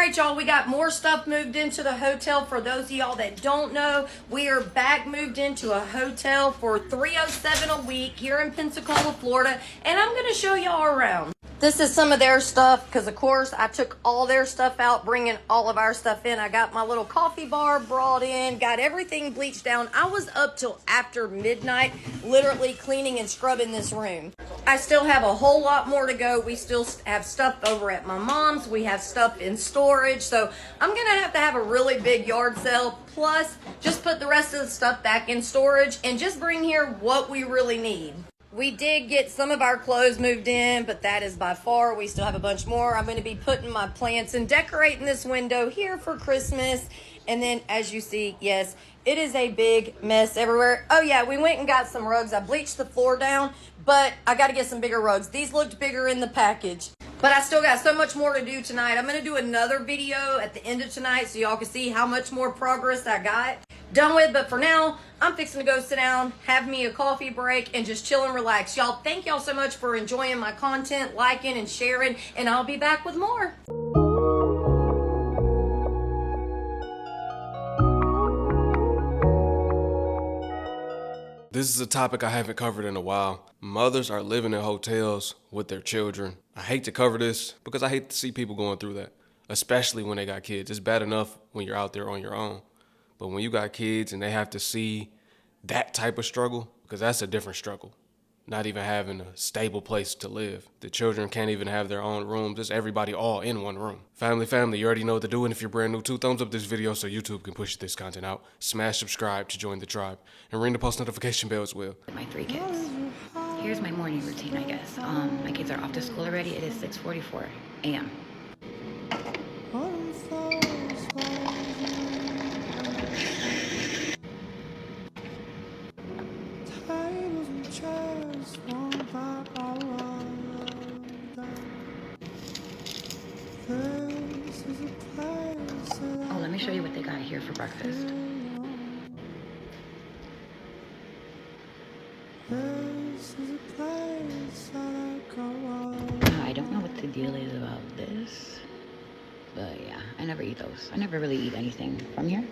right, y'all, we got more stuff moved into the hotel. For those of y'all that don't know, we are back moved into a hotel for $307 a week here in Pensacola, Florida, and I'm going to show y'all around. This is some of their stuff because, of course, I took all their stuff out, bringing all of our stuff in. I got my little coffee bar brought in, got everything bleached down. I was up till after midnight, literally cleaning and scrubbing this room. I still have a whole lot more to go. We still have stuff over at my mom's. We have stuff in storage. So I'm going to have a really big yard sale. Plus, just put the rest of the stuff back in storage and just bring here what we really need. We did get some of our clothes moved in, but that is by far. We still have a bunch more. I'm going to be putting my plants and decorating this window here for Christmas. And then, as you see, yes, it is a big mess everywhere. Oh, yeah, we went and got some rugs. I bleached the floor down, but I got to get some bigger rugs. These looked bigger in the package. But I still got so much more to do tonight. I'm going to do another video at the end of tonight so y'all can see how much more progress I got done with. But for now, I'm fixing to go sit down, have me a coffee break, and just chill and relax. Y'all, thank y'all so much for enjoying my content, liking and sharing, and I'll be back with more. This is a topic I haven't covered in a while. Mothers are living in hotels with their children. I hate to cover this because I hate to see people going through that, especially when they got kids. It's bad enough when you're out there on your own, but when you got kids and they have to see that type of struggle, because that's a different struggle. Not even having a stable place to live. The children can't even have their own rooms. It's everybody all in one room. Family, you already know what to do. And if you're brand new too, thumbs up this video so YouTube can push this content out. Smash subscribe to join the tribe. And ring the post notification bell as well. My 3 kids. Here's my morning routine, I guess. My kids are off to school already. It is 6:44 a.m. Oh, let me show you what they got here for breakfast. I don't know what the deal is about this, but yeah, I never eat those. I never really eat anything from here,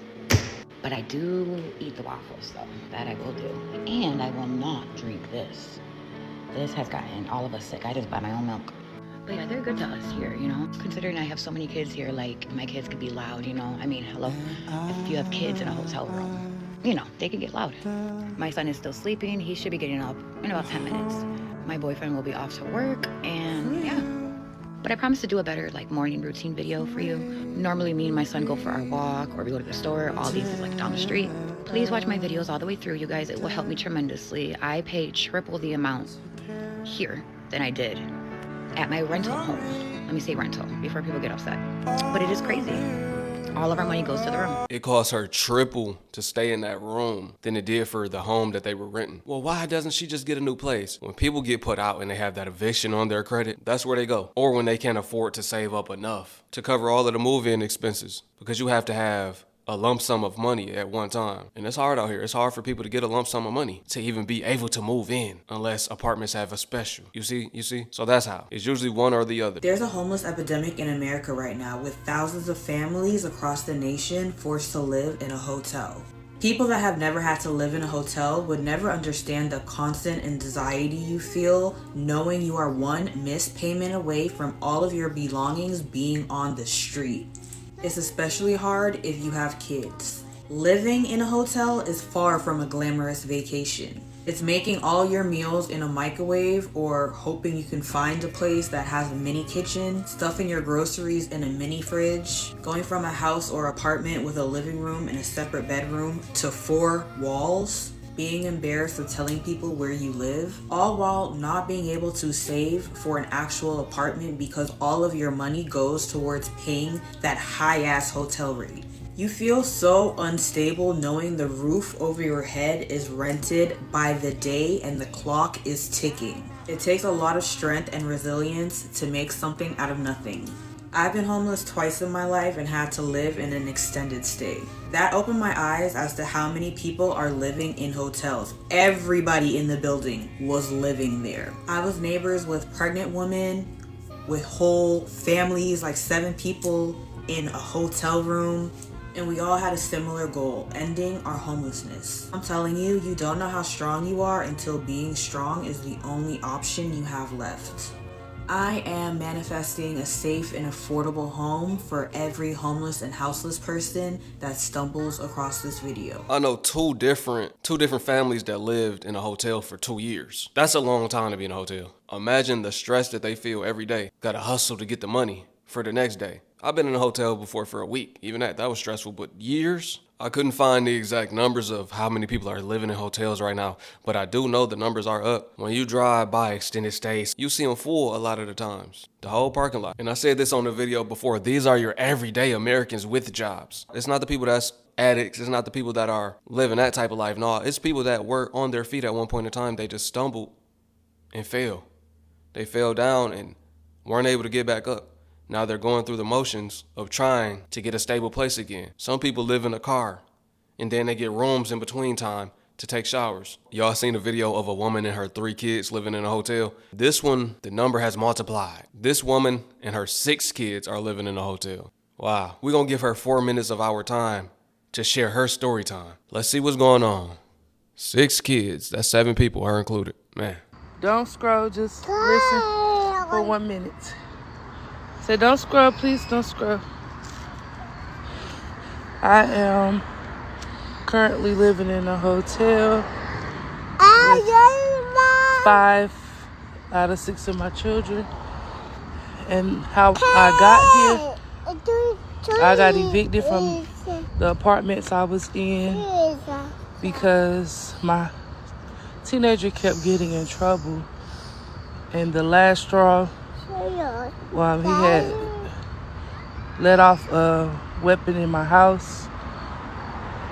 but I do eat the waffles though. That I will do. And I will not drink this. This has gotten all of us sick. I just buy my own milk. But yeah, they're good to us here, you know? Considering I have so many kids here, like, my kids could be loud, you know? I mean, hello? If you have kids in a hotel room, you know, they could get loud. My son is still sleeping. He should be getting up in about 10 minutes. My boyfriend will be off to work, and yeah. But I promise to do a better, like, morning routine video for you. Normally, me and my son go for our walk, or we go to the store. All these is, like, down the street. Please watch my videos all the way through, you guys. It will help me tremendously. I pay triple the amount here than I did at my rental home. Let me say rental before people get upset. But it is crazy. All of our money goes to the room. It cost her triple to stay in that room than it did for the home that they were renting. Well, why doesn't she just get a new place? When people get put out and they have that eviction on their credit, that's where they go. Or when they can't afford to save up enough to cover all of the move-in expenses, because you have to have a lump sum of money at one time. And it's hard out here. It's hard for people to get a lump sum of money to even be able to move in unless apartments have a special. You see? So that's how. It's usually one or the other. There's a homeless epidemic in America right now, with thousands of families across the nation forced to live in a hotel. People that have never had to live in a hotel would never understand the constant anxiety you feel knowing you are one missed payment away from all of your belongings being on the street. It's especially hard if you have kids. Living in a hotel is far from a glamorous vacation. It's making all your meals in a microwave or hoping you can find a place that has a mini kitchen, stuffing your groceries in a mini fridge, going from a house or apartment with a living room and a separate bedroom to 4 walls, being embarrassed of telling people where you live, all while not being able to save for an actual apartment because all of your money goes towards paying that high-ass hotel rate. You feel so unstable knowing the roof over your head is rented by the day and the clock is ticking. It takes a lot of strength and resilience to make something out of nothing. I've been homeless twice in my life and had to live in an extended stay. That opened my eyes as to how many people are living in hotels. Everybody in the building was living there. I was neighbors with pregnant women, with whole families, like 7 people, in a hotel room, and we all had a similar goal: ending our homelessness. I'm telling you, you don't know how strong you are until being strong is the only option you have left. I am manifesting a safe and affordable home for every homeless and houseless person that stumbles across this video. I know two different families that lived in a hotel for 2 years. That's a long time to be in a hotel. Imagine the stress that they feel every day. Gotta hustle to get the money for the next day. I've been in a hotel before for a week. Even that was stressful, but years? I couldn't find the exact numbers of how many people are living in hotels right now, but I do know the numbers are up. When you drive by extended stays, you see them full a lot of the times. The whole parking lot. And I said this on the video before, these are your everyday Americans with jobs. It's not the people that's addicts. It's not the people that are living that type of life. No, it's people that were on their feet at one point in time. They just stumbled and fell. They fell down and weren't able to get back up. Now they're going through the motions of trying to get a stable place again. Some people live in a car and then they get rooms in between time to take showers. Y'all seen a video of a woman and her 3 kids living in a hotel? This one, the number has multiplied. This woman and her 6 kids are living in a hotel. Wow. We're gonna give her 4 minutes of our time to share her story time. Let's see what's going on. 6 kids, that's 7 people, her included. Man. Don't scroll, just listen for 1 minute. Say, don't scroll, please, don't scroll. I am currently living in a hotel with 5 out of 6 of my children. And how I got here, I got evicted from the apartments I was in because my teenager kept getting in trouble. And the last straw, he had let off a weapon in my house.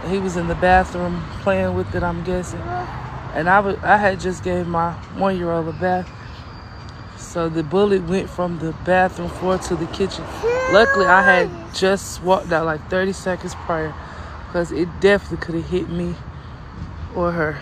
He was in the bathroom playing with it, I'm guessing. And I had just gave my 1-year-old a bath. So the bullet went from the bathroom floor to the kitchen. Luckily, I had just walked out like 30 seconds prior, because it definitely could have hit me or her.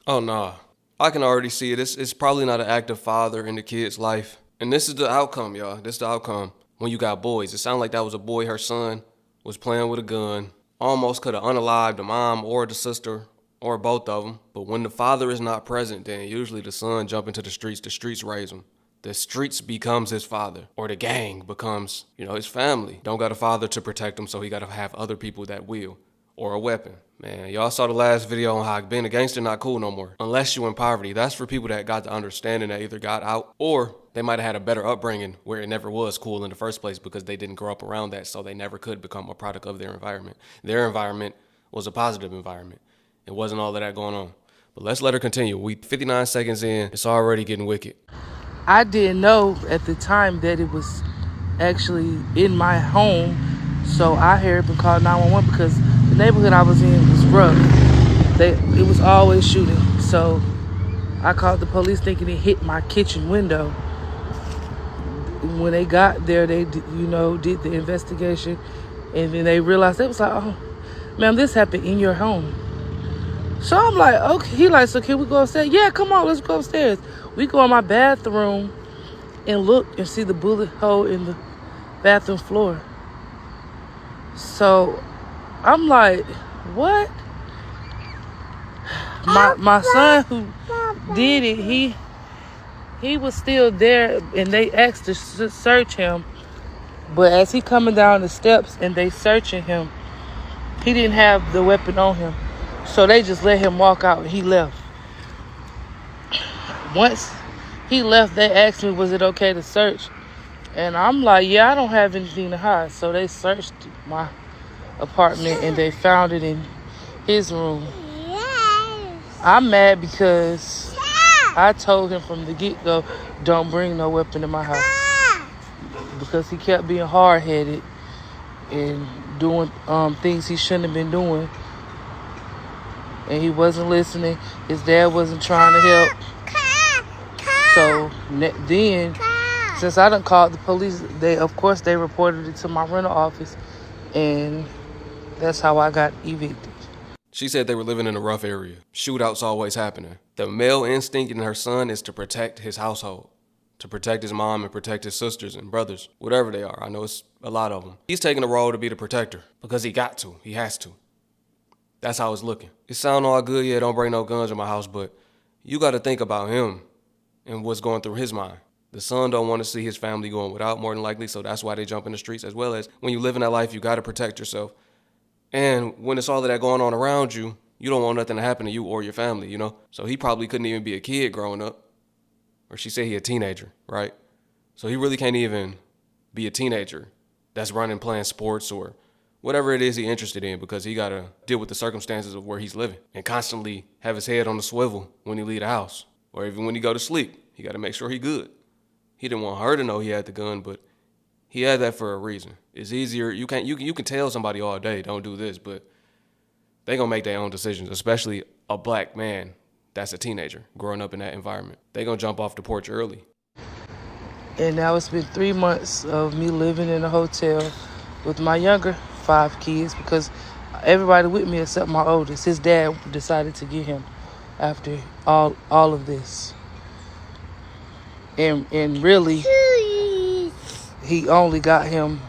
Oh, nah. I can already see it. It's probably not an active father in the kid's life. And this is the outcome, y'all. This is the outcome when you got boys. It sounded like that was a boy. Her son was playing with a gun. Almost could have unalived the mom or the sister or both of them. But when the father is not present, then usually the son jump into the streets raise him. The streets becomes his father, or the gang becomes, his family. Don't got a father to protect him, so he got to have other people that will, or a weapon. Man, y'all saw the last video on how being a gangster not cool no more. Unless you in poverty. That's for people that got the understanding that either got out or they might have had a better upbringing where it never was cool in the first place because they didn't grow up around that, so they never could become a product of their environment. Their environment was a positive environment. It wasn't all of that going on. But let's let her continue. We 59 seconds in. It's already getting wicked. I didn't know at the time that it was actually in my home, so I hurried up and called 911 because the neighborhood I was in was rough. It was always shooting, so I called the police thinking it hit my kitchen window. When they got there, they did the investigation, and then they realized, they was like, "Oh, ma'am, this happened in your home." So I'm like, okay. He like, "So can we go upstairs?" "Yeah, come on, let's go upstairs." We go in my bathroom and look and see the bullet hole in the bathroom floor. So I'm like, what? My son who did it, he was still there, and they asked to search him. But as he coming down the steps and they searching him, he didn't have the weapon on him. So they just let him walk out, and he left. Once he left, they asked me, was it okay to search? And I'm like, yeah, I don't have anything to hide. So they searched my apartment, and they found it in his room. I'm mad because I told him from the get-go, don't bring no weapon to my house. Because he kept being hard-headed and doing things he shouldn't have been doing. And he wasn't listening. His dad wasn't trying to help. So then, since I done called the police, they reported it to my rental office. And that's how I got evicted. She said they were living in a rough area. Shootouts always happening. The male instinct in her son is to protect his household, to protect his mom and protect his sisters and brothers, whatever they are. I know it's a lot of them. He's taking a role to be the protector because he got to. He has to. That's how it's looking. It sound all good, yeah, don't bring no guns in my house, but you got to think about him and what's going through his mind. The son don't want to see his family going without, more than likely, so that's why they jump in the streets, as well as when you live in that life, you got to protect yourself. And when it's all of that going on around you, you don't want nothing to happen to you or your family, you know? So he probably couldn't even be a kid growing up. Or she said he a teenager, right? So he really can't even be a teenager that's running, playing sports or whatever it is he's interested in, because he got to deal with the circumstances of where he's living and constantly have his head on the swivel when he leave the house. Or even when he go to sleep, he got to make sure he good. He didn't want her to know he had the gun, but he had that for a reason. It's easier. You can tell somebody all day, don't do this, but they going to make their own decisions, especially a black man that's a teenager growing up in that environment. They going to jump off the porch early. And now it's been 3 months of me living in a hotel with my younger 5 kids, because everybody with me except my oldest, his dad decided to get him after all of this. And really, he only got him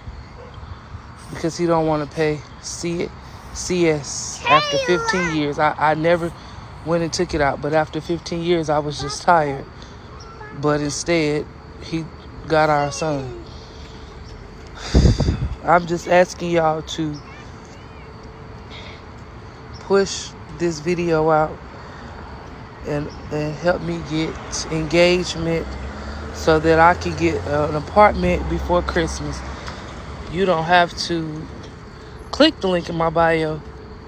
because he don't want to pay CS after 15 years. I never went and took it out, but after 15 years, I was just tired. But instead, he got our son. I'm just asking y'all to push this video out and help me get engagement so that I can get an apartment before Christmas. You don't have to click the link in my bio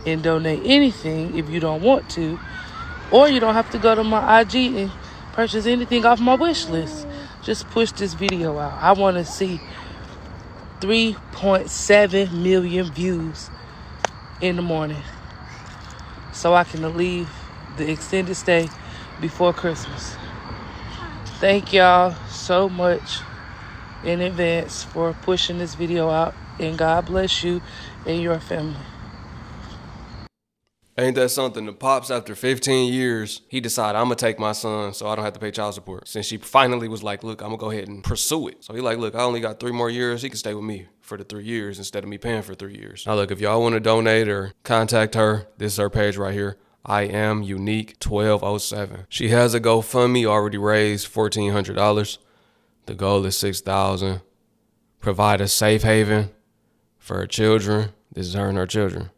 and donate anything if you don't want to, or you don't have to go to my IG and purchase anything off my wish list. Just push this video out. I want to see 3.7 million views in the morning so I can leave the extended stay before Christmas. Thank y'all so much in advance for pushing this video out, and God bless you and your family. Ain't that something? The pops, after 15 years, he decided, I'm going to take my son so I don't have to pay child support. Since she finally was like, look, I'm going to go ahead and pursue it. So he like, look, I only got 3 more years. He can stay with me for the 3 years instead of me paying for 3 years. Now look, if y'all want to donate or contact her, this is her page right here. I am unique 1207. She has a GoFundMe already raised $1,400. The goal is $6,000. Provide a safe haven for her children. This is her and her children.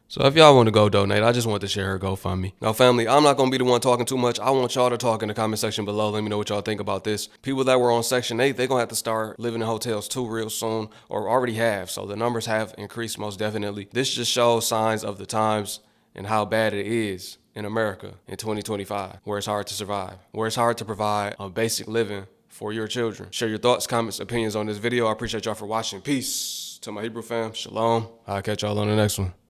So if y'all want to go donate, I just want to share her GoFundMe. Now, family, I'm not going to be the one talking too much. I want y'all to talk in the comment section below. Let me know what y'all think about this. People that were on Section 8, they're going to have to start living in hotels too real soon, or already have. So the numbers have increased most definitely. This just shows signs of the times and how bad it is in America in 2025, where it's hard to survive, where it's hard to provide a basic living for your children. Share your thoughts, comments, opinions on this video. I appreciate y'all for watching. Peace to my Hebrew fam. Shalom. I'll catch y'all on the next one.